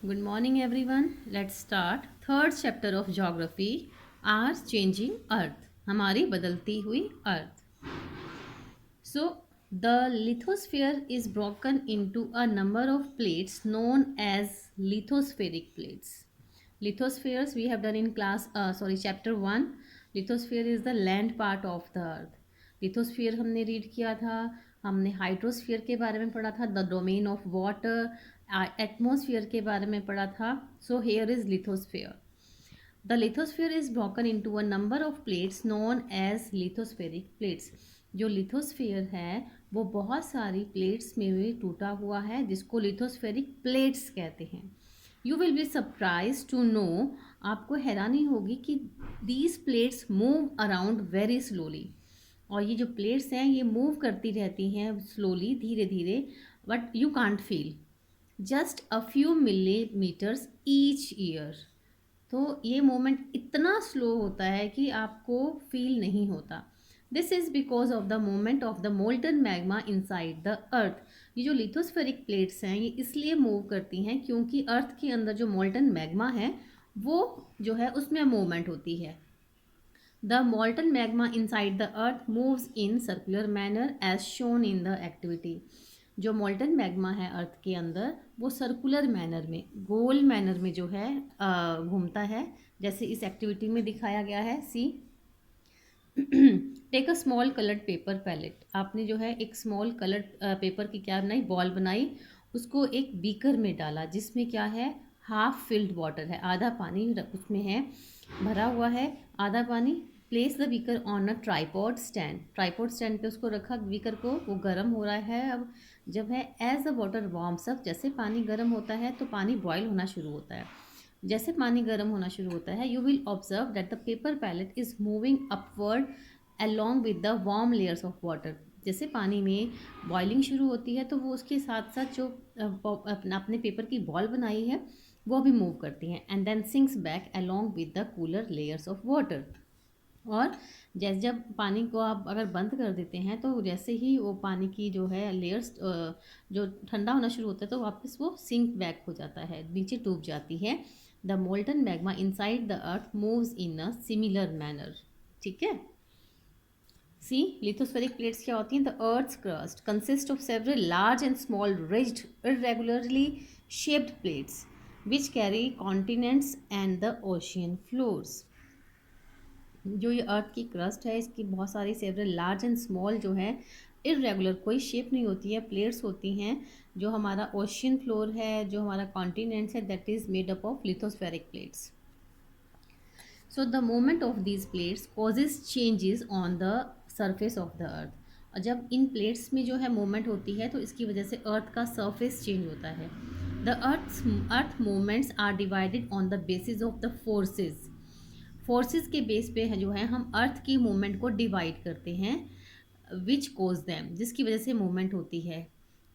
Good morning, everyone. Let's start third chapter of geography. Our changing Earth. हमारी बदलती हुई Earth. So, the lithosphere is broken into a number of plates known as lithospheric plates. Lithospheres we have done in chapter 1. Lithosphere is the land part of the earth. Lithosphere हमने read किया था. हमने hydrosphere के बारे में पढ़ा था, the domain of water. Atmosphere के बारे में पढ़ा था. So here is lithosphere. The lithosphere is broken into a number of plates known as lithospheric plates. जो लिथोस्फीयर है वो बहुत सारी प्लेट्स में भी टूटा हुआ है जिसको लिथोस्फेरिक प्लेट्स कहते हैं. You will be surprise to know, आपको हैरानी होगी कि these plates move around very slowly. और ये जो प्लेट्स हैं ये मूव करती रहती हैं स्लोली, धीरे धीरे, but you can't feel. Just a few millimetres each year. तो ये मोमेंट इतना स्लो होता है कि आपको फील नहीं होता. This is because of the moment of the molten magma inside the earth. ये जो लिथोस्फेरिक प्लेट्स हैं ये इसलिए मूव करती हैं क्योंकि अर्थ के अंदर जो मोल्टन मैग्मा है वो जो है उसमें मूवमेंट होती है. The molten magma inside the earth moves in circular manner as shown in the activity. जो मोल्टन मैग्मा है अर्थ के अंदर वो सर्कुलर मैनर में, गोल मैनर में जो है घूमता है, जैसे इस एक्टिविटी में दिखाया गया है. C, take a small coloured paper palette. आपने जो है एक स्मॉल कलर्ड पेपर की क्या बनाई, बॉल बनाई, उसको एक बीकर में डाला जिसमें क्या है, हाफ फिल्ड वाटर है, आधा पानी उसमें है, भरा हुआ है आधा पानी. Place the beaker on a tripod stand. Tripod stand पे उसको रखा बीकर को, वो गर्म हो रहा है अब. जब है as the water warms up, जैसे पानी गर्म होता है तो पानी बॉयल होना शुरू होता है. जैसे पानी गर्म होना शुरू होता है you will observe that the paper pallet is moving upward along with the warm layers of water. जैसे पानी में बॉइलिंग शुरू होती है तो वो उसके साथ साथ जो अपने पेपर की बॉल बनाई है वो भी मूव करती हैं and then sinks back along with the cooler layers of water. और जैसे जब पानी को आप अगर बंद कर देते हैं तो जैसे ही वो पानी की जो है लेयर्स जो ठंडा होना शुरू होता है तो वापस वो सिंक बैक हो जाता है, नीचे डूब जाती है. The molten magma inside the earth moves in a similar manner. ठीक है. सी, लिथोस्फेरिक प्लेट्स क्या होती हैं. The earth's crust consist of several large and small rigid irregularly shaped plates which carry continents and the ocean floors. जो ये अर्थ की crust है इसकी बहुत सारी सेवरल लार्ज एंड स्मॉल जो है इरेगुलर, कोई शेप नहीं होती है, प्लेट्स होती हैं. जो हमारा ओशियन फ्लोर है, जो हमारा कॉन्टिनेंट्स है, that is made up of lithospheric plates. So the movement of these plates causes changes on the surface of the earth. और जब इन प्लेट्स में जो है मूवमेंट होती है तो इसकी वजह से अर्थ का सरफेस चेंज होता है. The earth movements are divided on the basis of the forces. Forces के बेस पे है जो है हम अर्थ की मूवमेंट को डिवाइड करते हैं, विच कोज दैम, जिसकी वजह से मूवमेंट होती है.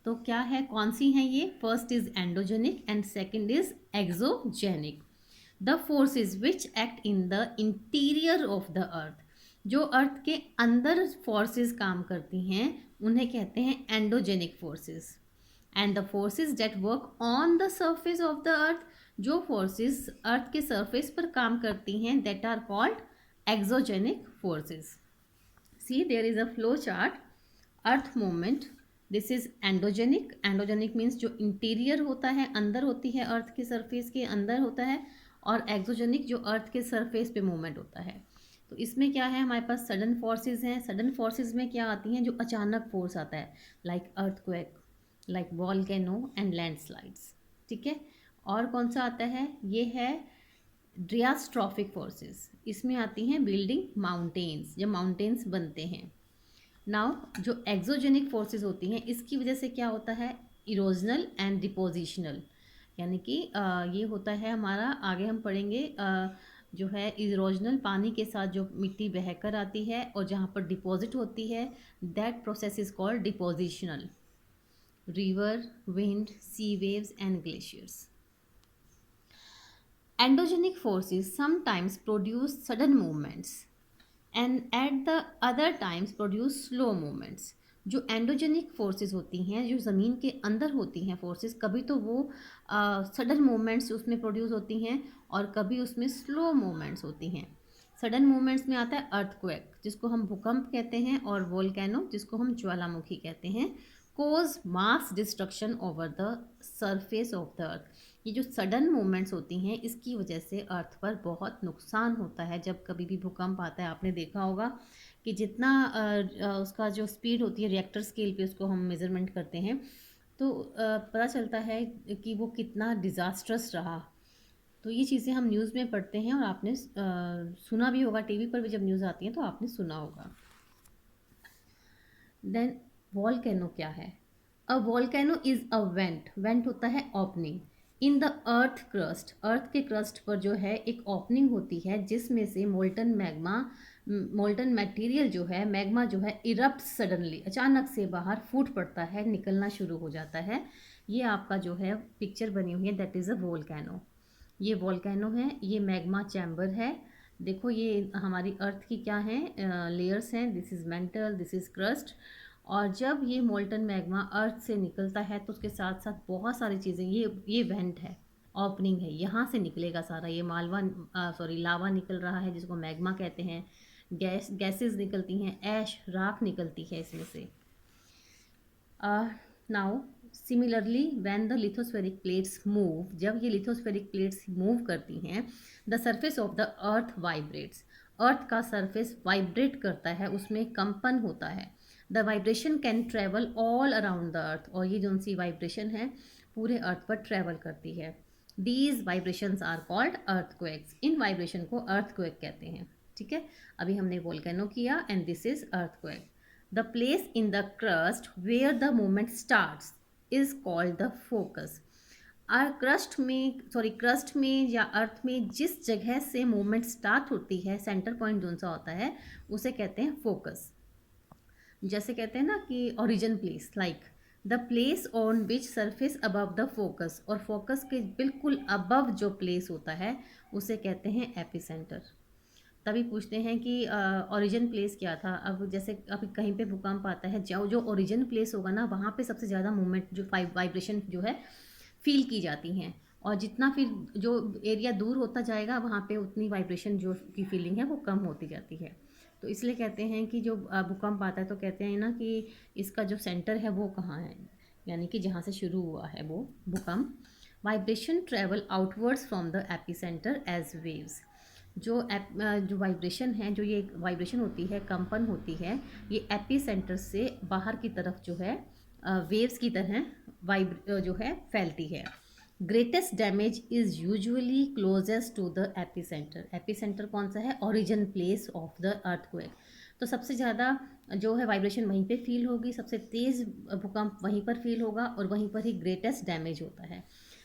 तो क्या है, कौन सी हैं ये. First is endogenic and second is exogenic. The forces which act in the interior of the earth. जो अर्थ के अंदर फोर्सेस काम करती हैं उन्हें कहते हैं endogenic forces. And the forces that work on the surface of the earth. जो फोर्सेस अर्थ के सरफेस पर काम करती हैं that are called exogenic forces. See, there is a flow chart. Earth movement, this is endogenic. Endogenic means जो interior होता है, अंदर होती है, अर्थ के सरफेस के अंदर होता है. और एक्सोजेनिक जो अर्थ के सरफेस पे मूवमेंट होता है. तो इसमें क्या है, हमारे पास सडन फोर्सेस हैं. सडन फोर्सेस में क्या आती हैं, जो अचानक फोर्स आता है, like earthquake, like volcano and landslides. ठीक है. और कौन सा आता है, ये है ड्रियास्ट्रॉफिक फोर्सेस. इसमें आती हैं बिल्डिंग माउंटेन्स, जब माउंटेन्स बनते हैं. नाउ जो एक्सोजेनिक फोर्सेस होती हैं इसकी वजह से क्या होता है, इरोजनल एंड डिपोजिशनल. यानी कि ये होता है हमारा, आगे हम पढ़ेंगे, जो है इरोजनल, पानी के साथ जो मिट्टी बहकर आती है और जहाँ पर डिपॉजिट होती है, that process is called depositional. River, wind, sea waves and glaciers. Endogenic forces sometimes produce sudden movements and at the other times produce slow movements. जो एंडोजेनिक फोर्सेस होती हैं, जो ज़मीन के अंदर होती हैं फोर्सेस, कभी तो वो सडन मूवमेंट्स उसमें प्रोड्यूस होती हैं और कभी उसमें स्लो मूवमेंट्स होती हैं। सडन मूवमेंट्स में आता है अर्थक्वेक, जिसको हम भूकंप कहते हैं, और वोल्केनो, जिसको हम ज्वालामुखी कहते हैं। Cause mass destruction over the surface of the earth. ये जो सडन मूवमेंट्स होती हैं, इसकी वजह से अर्थ पर बहुत नुकसान होता है। जब कभी भी भूकंप आता है, आपने देखा होगा कि जितना उसका जो स्पीड होती है, रिएक्टर स्केल पे उसको हम मेज़रमेंट करते हैं, तो पता चलता है कि वो कितना डिज़ास्ट्रस रहा। तो ये चीज़ें हम न्यूज़ में पढ़ते हैं, और आपने सुना भी होगा, टीवी पर भी जब न्यूज़ आती है तो आपने सुना होगा। देन वॉल्केनो क्या है? A volcano is a vent. Vent होता है opening in the earth crust. Earth के क्रस्ट पर जो है एक ओपनिंग होती है, जिसमें से मोल्टन मैग्मा, मोल्टन मटेरियल जो है, मैग्मा जो है, इरप्ट सडनली, अचानक से बाहर फूट पड़ता है, निकलना शुरू हो जाता है। ये आपका जो है पिक्चर बनी हुई है, दैट इज़ अ वोल्केनो। ये वोल्केनो है, ये मैग्मा चैम्बर है। देखो ये हमारी अर्थ की क्या है, लेयर्स हैं। This is mental, this is crust. और जब ये मोल्टन मैग्मा अर्थ से निकलता है तो उसके साथ साथ बहुत सारी चीज़ें, ये वेंट है, ओपनिंग है, यहाँ से निकलेगा सारा। ये लावा निकल रहा है, जिसको मैग्मा कहते हैं। गैसेस निकलती हैं, ऐश, राख निकलती है इसमें से। Now similarly when the lithospheric plates move, जब ये लिथोस्फेरिक प्लेट्स मूव करती हैं, the surface of the earth vibrates. Earth का सरफेस वाइब्रेट करता है, उसमें कंपन होता है। The vibration can travel all around the earth, और ये जो सी वाइब्रेशन है पूरे अर्थ पर ट्रेवल करती है। These vibrations are called earthquakes. इन वाइब्रेशन को अर्थक्वेक कहते हैं। ठीक है, अभी हमने वोल्केनो किया, and this is earthquake. The place in the crust where the movement starts is called the focus. और क्रस्ट में या अर्थ में जिस जगह से मूवमेंट स्टार्ट होती है, सेंटर पॉइंट जो सा होता है, उसे कहते हैं फोकस। जैसे कहते हैं ना कि origin place, like the place on which surface above the focus, और फोकस के बिल्कुल अबव जो प्लेस होता है उसे कहते हैं एपिसेंटर। तभी पूछते हैं कि ओरिजिन प्लेस क्या था। अब जैसे अभी कहीं पे भूकंप आता है, जो जो ओरिजिन प्लेस होगा ना, वहाँ पे सबसे ज़्यादा मूवमेंट, जो वाइब्रेशन जो है, फील की जाती हैं। और जितना फिर जो एरिया दूर होता जाएगा, वहाँ पे उतनी वाइब्रेशन जो की फीलिंग है वो कम होती जाती है। तो इसलिए कहते हैं कि जो भूकंप आता है तो कहते हैं ना कि इसका जो सेंटर है वो कहाँ है, यानी कि जहाँ से शुरू हुआ है वो भूकंप। Vibration travel outwards from the epicentre as waves. जो वाइब्रेशन है, जो ये वाइब्रेशन होती है, कंपन होती है, ये एपी सेंटर से बाहर की तरफ जो है वेव्स की तरह जो है फैलती है। Greatest damage is usually closest to the epicentre. Epicentre कौन सा है? Origin place of the earthquake. तो सबसे ज़्यादा जो है वाइब्रेशन वहीं पे फील होगी, सबसे तेज़ भूकंप वहीं पर फील होगा, और वहीं पर ही ग्रेटेस्ट डैमेज होता है।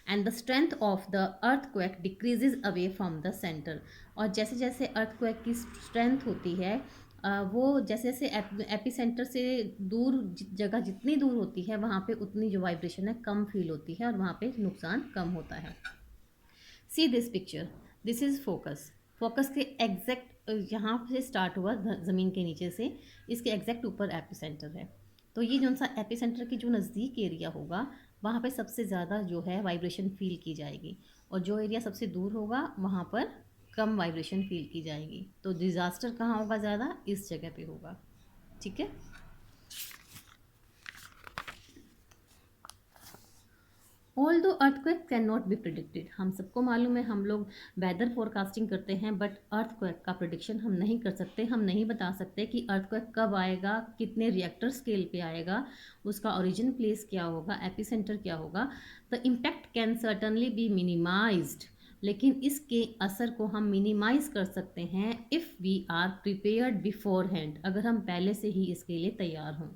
And the strength of the earthquake decreases away from the centre. और जैसे जैसे अर्थक्वेक की स्ट्रेंथ होती है, वो जैसे जैसे एपी सेंटर से दूर, जगह जितनी दूर होती है, वहाँ पे उतनी जो वाइब्रेशन है कम फील होती है, और वहाँ पे नुकसान कम होता है। See this picture, this is focus. Focus के एग्जैक्ट यहाँ से स्टार्ट हुआ ज़मीन के नीचे से, इसके एग्जैक्ट ऊपर एपी सेंटर है। तो ये जो सा एपी सेंटर की जो नज़दीक एरिया होगा, वहाँ पे सबसे ज़्यादा जो है वाइब्रेशन फील की जाएगी, और जो एरिया सबसे दूर होगा वहाँ पर कम वाइब्रेशन फील की जाएगी। तो डिज़ास्टर कहाँ होगा ज़्यादा? इस जगह पे होगा। ठीक है। ऑल दो earthquake can not be predicted. हम सबको मालूम है, हम लोग वेदर फोरकास्टिंग करते हैं, बट अर्थक्वेक का प्रिडिक्शन हम नहीं कर सकते। हम नहीं बता सकते कि अर्थक्वेक कब आएगा, कितने रिएक्टर स्केल पे आएगा, उसका ओरिजिन प्लेस क्या होगा, एपिसेंटर क्या होगा। The impact can certainly be minimised, लेकिन इसके असर को हम मिनिमाइज कर सकते हैं if we are prepared beforehand, अगर हम पहले से ही इसके लिए तैयार हों।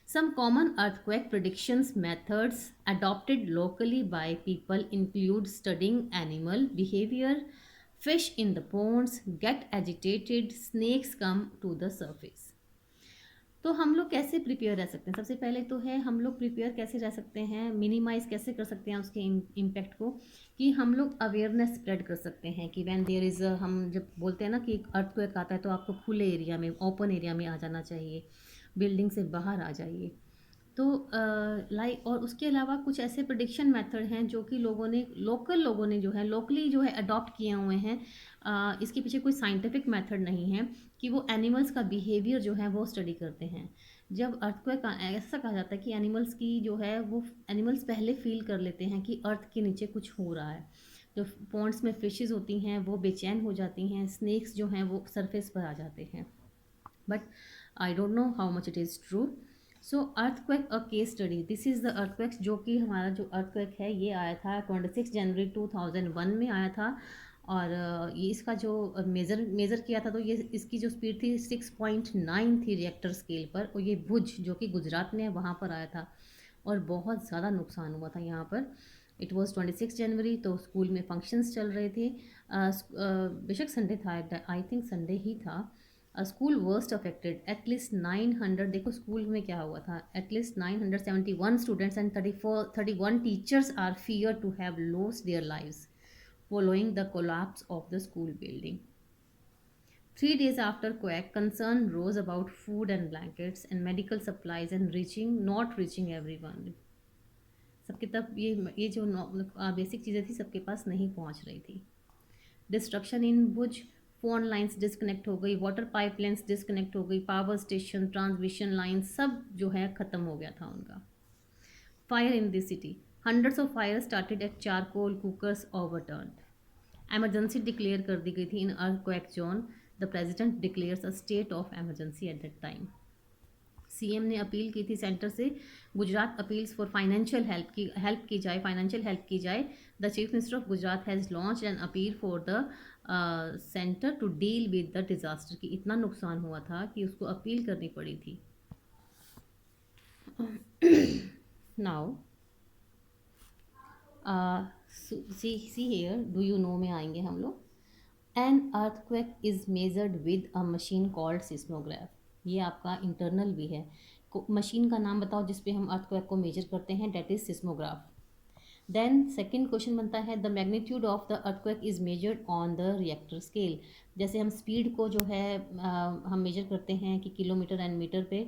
Some common earthquake predictions methods adopted locally by people include studying animal behavior, fish in the ponds get agitated, snakes come to the surface. तो हम लोग कैसे प्रिपेयर रह सकते हैं? सबसे पहले तो है, हम लोग प्रिपेयर कैसे रह सकते हैं, मिनिमाइज़ कैसे कर सकते हैं उसके इम्पैक्ट को, कि हम लोग अवेयरनेस स्प्रेड कर सकते हैं कि व्हेन देयर इज़ हम जब बोलते हैं ना कि एक अर्थक्वेक आता है तो आपको खुले एरिया में, ओपन एरिया में आ जाना चाहिए। बिल्डिंग से बाहर आ जाइए। तो लाइक और उसके अलावा कुछ ऐसे प्रिडिक्शन मेथड हैं जो कि लोगों ने जो है लोकली जो है अडॉप्ट किए हुए हैं। इसके पीछे कोई साइंटिफिक मेथड नहीं है कि वो एनिमल्स का बिहेवियर जो है वो स्टडी करते हैं। जब अर्थक्वेक ऐसा कहा जाता है कि एनिमल्स की जो है वो एनिमल्स पहले फील कर लेते हैं कि अर्थ के नीचे कुछ हो रहा है। जो पॉन्ड्स में फिशेस होती हैं वो बेचैन हो जाती हैं, स्नेक्स जो हैं वो सरफेस पर आ जाते हैं। But I don't know how much it is true. So earthquake a case study, this is the earthquake जो कि हमारा जो अर्थक्वेक है ये आया था 26 जनवरी 2001 में आया था। और ये इसका जो मेज़र किया था तो ये इसकी जो स्पीड थी 6.9 थी रिएक्टर स्केल पर, और ये भुज जो कि गुजरात में है वहाँ पर आया था। और बहुत ज़्यादा नुकसान हुआ था यहाँ पर। इट वॉज़ 26 जनवरी, तो स्कूल में फंक्शंस चल रहे थे। बेशक संडे था, आई थिंक संडे ही था। स्कूल वर्स्ट अफेक्टेड, एटलीस्ट 900, देखो स्कूल में क्या हुआ था, at least 971 students and 31 teachers are fear to have lost their lives following the collapse of the school building. 3 days after quake, concern rose about food and blankets and medical supplies and not reaching everyone. सबके तब ये जो basic चीज़ें थी सबके पास नहीं पहुंच रही थी। Destruction in Bhuj, phone lines disconnect हो गई, वाटर पाइप लाइन्स डिस्कनेक्ट हो गई, पावर स्टेशन, ट्रांसमिशन लाइन सब जो है ख़त्म हो गया था उनका। Fire in the city, hundreds of fire started at charcoal cookers overturned. Emergency declare कर दी गई थी in earthquake zone. The president declares a state of emergency at that time. CM ने अपील की थी सेंटर से, गुजरात अपील्स फॉर हेल्प की जाए, फाइनेंशियल हेल्प की जाए। The chief minister of Gujarat has launch an appeal for the centre to deal with the disaster, की इतना नुकसान हुआ था कि उसको अपील करनी पड़ी थी। Now see here, do you know में आएंगे हम लोग। An earthquake is measured with a machine called seismograph, ये आपका इंटरनल भी है। मशीन का नाम बताओ जिस पे हम अर्थक्वेक को मेजर करते हैं, that is seismograph. Then second question बनता है, the magnitude of the earthquake is measured on the Richter scale. जैसे हम स्पीड को जो है हम मेजर करते हैं कि किलोमीटर एंड मीटर पे,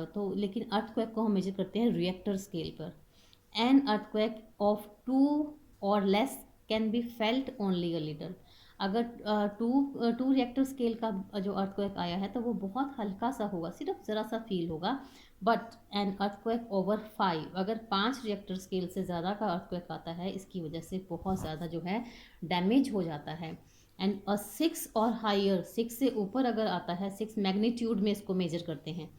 तो लेकिन अर्थक्वेक को हम मेजर करते हैं रिएक्टर स्केल पर। एन अर्थक्वेक ऑफ 2 और less can be felt only a little. अगर टू रिएक्टर स्केल का जो अर्थक्वेक आया है तो वो बहुत हल्का सा होगा, सिर्फ ज़रा सा फील होगा। बट एन अर्थक्वेक ओवर 5, अगर 5 रिएक्टर स्केल से ज़्यादा का अर्थक्वेक आता है, इसकी वजह से बहुत ज़्यादा जो है डैमेज हो जाता है। एंड 6 और हायर, 6 से ऊपर अगर आता है, 6 मैग्नीट्यूड में इसको मेजर करते हैं,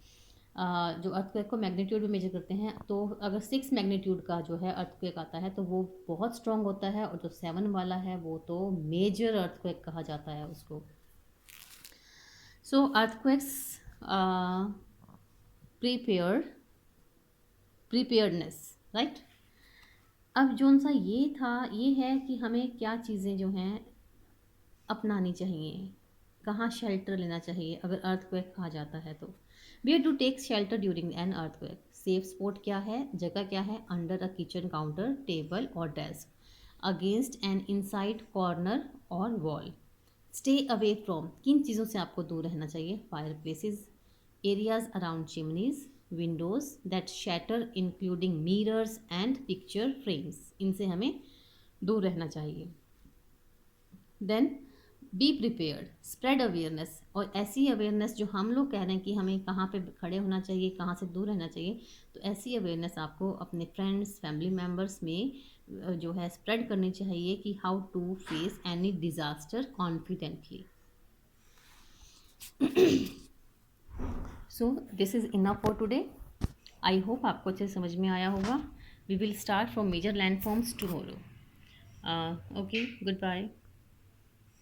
जो अर्थक्वेक को मैग्नीट्यूड में मेजर करते हैं, तो अगर 6 मैग्नीट्यूड का जो है अर्थक्वेक आता है तो वो बहुत स्ट्रॉन्ग होता है, और जो 7 वाला है वो तो मेजर अर्थक्वेक कहा जाता है उसको। सो अर्थक्वेक्स प्रीपेयर्डनेस, राइट। अब जोन सा ये था, ये है कि हमें क्या चीज़ें जो हैं अपनानी चाहिए, कहाँ शेल्टर लेना चाहिए अगर अर्थक्वेक आ जाता है तो। Where to take shelter during an earthquake, safe spot क्या है, जगह क्या है, under a kitchen counter, table और desk, against an inside corner और वॉल। स्टे अवे फ्रॉम, किन चीज़ों से आपको दूर रहना चाहिए, fireplaces, areas around chimneys, windows that shatter including mirrors and picture frames, इनसे हमें दूर रहना चाहिए। Then be prepared, spread awareness, और ऐसी अवेयरनेस जो हम लोग कह रहे हैं कि हमें कहाँ पे खड़े होना चाहिए, कहाँ से दूर रहना चाहिए, तो ऐसी अवेयरनेस आपको अपने फ्रेंड्स, फैमिली मेम्बर्स में जो है स्प्रेड करनी चाहिए कि how to face any disaster confidently. So this is enough for today. I hope आपको अच्छे समझ में आया होगा। We will start from major landforms tomorrow. Okay, good bye.